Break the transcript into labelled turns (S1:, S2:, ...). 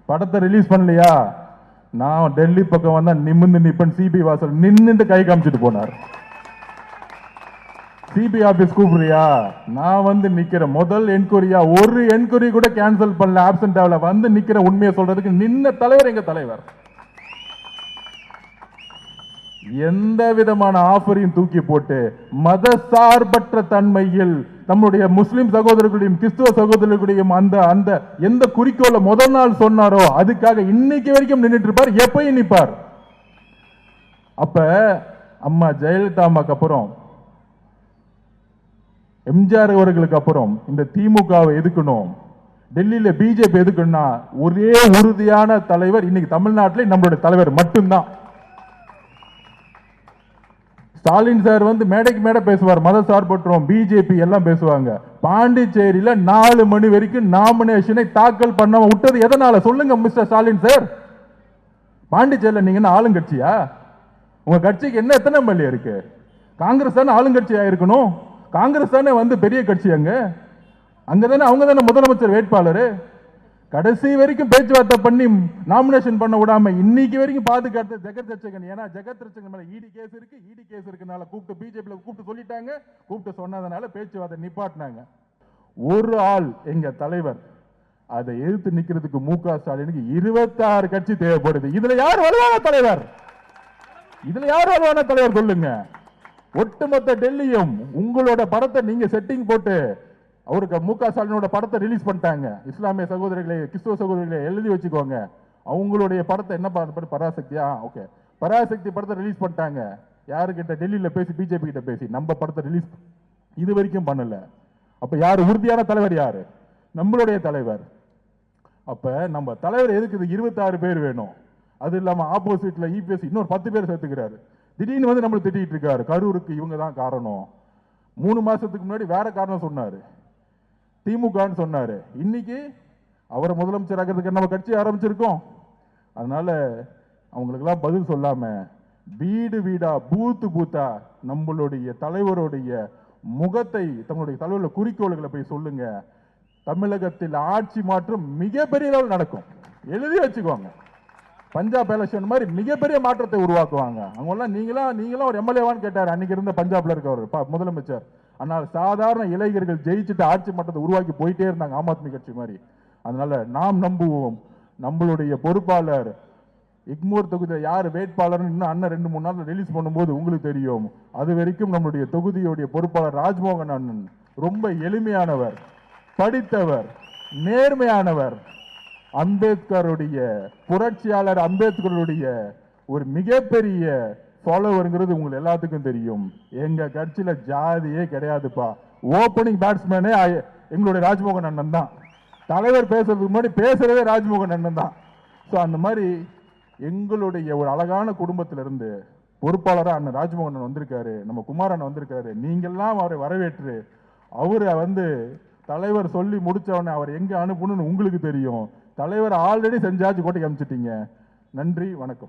S1: படத்தை ரிலீஸ் பண்ணலையா? நான் டெல்லி பக்கம் வந்தா நிமிந்து நிப்பன் சிபி வாசல் நின்னுட்டு கை காமிச்சிட்டு போனார். சிபி ஆபீஸ் கூப்பிடுறியா? நான் வந்து நிக்கிறேன். முதல் என்கொயரியா, ஒரு என்கொயரி கூட கேன்சல் பண்ணல, ஆப்சென்ட் ஆகல, வந்து நிக்கிற உண்மையை சொல்றதுக்கு நின்ன தலைவர் எங்க தலைவர். எந்த விதமான ஆஃபரையும் தூக்கி போட்டு மதசார்பற்ற தன்மையில் நம்முடைய முஸ்லிம் சகோதரர்களையும் கிறிஸ்துவ சகோதரர்களையும் அந்த அந்த எந்த குறிக்கோளை முதல் நாள் சொன்னாரோ அதுக்காக இன்னைக்கு வரைக்கும் நின்றுட்டு இருப்பார், எப்பயும் நிற்பார். அப்ப அம்மா ஜெயலலிதா அம்மாக்கு அப்புறம் எம்ஜிஆர் அவர்களுக்கு அப்புறம் இந்த திமுகவை எதுக்கணும், டெல்லியில பிஜேபி எதுக்குன்னா ஒரே உறுதியான தலைவர் இன்னைக்கு தமிழ்நாட்டில் நம்மளுடைய தலைவர் மட்டும்தான். ஸ்டாலின் சார் வந்து மேடைக்கு மேடை பேசுவார், மத சார்பற்றோம் பிஜேபி எல்லாம் பேசுவாங்க. பாண்டிச்சேரியில 4 மணி வரைக்கும் நாமினேஷனை தாக்கல் பண்ண விட்டது எதனால சொல்லுங்க மிஸ்டர் ஸ்டாலின் சார்? பாண்டிச்சேரியில நீங்க என்ன ஆளுங்கட்சியா? உங்க கட்சிக்கு என்ன எத்தனை எம்எல்ஏ இருக்கு? காங்கிரஸ் தானே ஆளுங்கட்சியா இருக்கணும். காங்கிரஸ் தானே வந்து பெரிய கட்சி, அங்க தானே அவங்க தானே முதலமைச்சர் வேட்பாளர். கடைசி வரைக்கும் பேச்சுவார்த்தை பண்ணி நாமினேஷன் பண்ண விடாம இன்னைக்கு வரைக்கும் பாதுகாத்து ஜெகத் ரட்சகன். ஏன்னா ஜெகத் ரட்சகன் மேல இடி கேஸ் இருக்கு, இடி கேஸ் இருக்குனால கூப்பிட்டு பிஜேபியில கூப்பிட்டு சொல்லிட்டாங்க, கூப்பிட்டு சொன்னதுனால பேச்சுவார்த்தை நிப்பாட்டினாங்க. ஒரு ஆள் எங்க தலைவர் அதை எதிர்த்து நிக்கிறதுக்கு முக ஸ்டாலினுக்கு 26 கட்சி தேவைப்படுது. இதுல யார் வலுவான தலைவர்? இதுல யார் வலுவான தலைவர் சொல்லுங்க? ஒட்டுமொத்த டெல்லியும் உங்களோட படத்தை நீங்க செட்டிங் போட்டு அவருக்கு முக ஸ்டாலினோட படத்தை ரிலீஸ் பண்ணிட்டாங்க. இஸ்லாமிய சகோதரர்களே கிறிஸ்துவ சகோதரர்களே எழுதி வச்சுக்கோங்க, அவங்களுடைய படத்தை என்ன பராசக்தியா, ஓகே பராசக்தி படத்தை ரிலீஸ் பண்ணிட்டாங்க. யாருக்கிட்ட? டெல்லியில பேசி பிஜேபி கிட்ட பேசி நம்ம படத்தை ரிலீஸ் இது வரைக்கும் பண்ணல. அப்ப யாரு உறுதியான தலைவர்? யாரு? நம்மளுடைய தலைவர். அப்ப நம்ம தலைவர் எதுக்கு 26 பேர் வேணும்? அது இல்லாம ஆப்போசிட்ல இபிஎஸ் இன்னொரு 10 பேர் சேர்த்துக்கிறாரு. திடீர்னு வந்து நம்மளை திட்டிட்டு இருக்காரு, கரூருக்கு இவங்க தான் காரணம். 3 மாசத்துக்கு முன்னாடி வேற காரணம் சொன்னாரு, திமுகன்னு சொன்னாரு. இன்னைக்கு அவரை முதலமைச்சர் ஆகிறதுக்கு நம்ம கட்சி ஆரம்பிச்சிருக்கோம். அதனால அவங்களுக்கெல்லாம் பதில் சொல்லாம வீடு வீடா பூத்து பூத்தா நம்மளுடைய தலைவருடைய முகத்தை, தங்களுடைய தலைவருடைய குறிக்கோள்களை போய் சொல்லுங்க. தமிழகத்தில் ஆட்சி மாற்றம் மிகப்பெரிய அளவில் நடக்கும், எழுதி வச்சுக்கோங்க. பஞ்சாப் எலெக்ஷன் மாதிரி மிகப்பெரிய மாற்றத்தை உருவாக்குவாங்க. அவங்கெல்லாம் நீங்களாம் ஒரு எம்எல்ஏவான்னு கேட்டார் அன்னைக்கு இருந்த பஞ்சாப்ல இருக்கவர் முதலமைச்சர். ஆனால் சாதாரண இளைஞர்கள் ஜெயிச்சுட்டு ஆட்சி மாற்றத்தை உருவாக்கி போயிட்டே இருந்தாங்க, ஆம் ஆத்மி கட்சி மாதிரி. அதனால நாம் நம்புவோம். நம்மளுடைய பொறுப்பாளர் இக்மூர் தொகுதியில் யார் வேட்பாளர் இன்னும் அண்ணன் 2-3 நாள் ரிலீஸ் பண்ணும்போது உங்களுக்கு தெரியும். அது வரைக்கும் நம்மளுடைய தொகுதியுடைய பொறுப்பாளர் ராஜ்மோகன் அண்ணன் ரொம்ப எளிமையானவர், படித்தவர், நேர்மையானவர், அம்பேத்கருடைய புரட்சியாளர் அம்பேத்கருடைய ஒரு மிகப்பெரிய ஃபாலோவர்ங்கிறது உங்களுக்கு எல்லாத்துக்கும் தெரியும். எங்க கட்சியில ஜாதியே கிடையாதுப்பா. ஓப்பனிங் பேட்ஸ்மேனே எங்களுடைய ராஜ்மோகன் அண்ணன் தான். தலைவர் பேசுறதுக்கு முன்னாடி பேசுறதே ராஜ்மோகன் அண்ணன் தான். ஸோ அந்த மாதிரி எங்களுடைய ஒரு அழகான குடும்பத்திலிருந்து பொறுப்பாளராக அண்ணன் ராஜ்மோகன் அண்ணன் வந்திருக்காரு, நம்ம குமார் அண்ணன் வந்திருக்காரு. நீங்கள்லாம் அவரை வரவேற்று அவரை வந்து தலைவர் சொல்லி முடிச்சவனே அவர் எங்க அனுப்பணும்னு உங்களுக்கு தெரியும். தலைவர் ஆல்ரெடி செஞ்சாச்சு கோட்டைக்கு அனுப்பிச்சிட்டீங்க. நன்றி, வணக்கம்.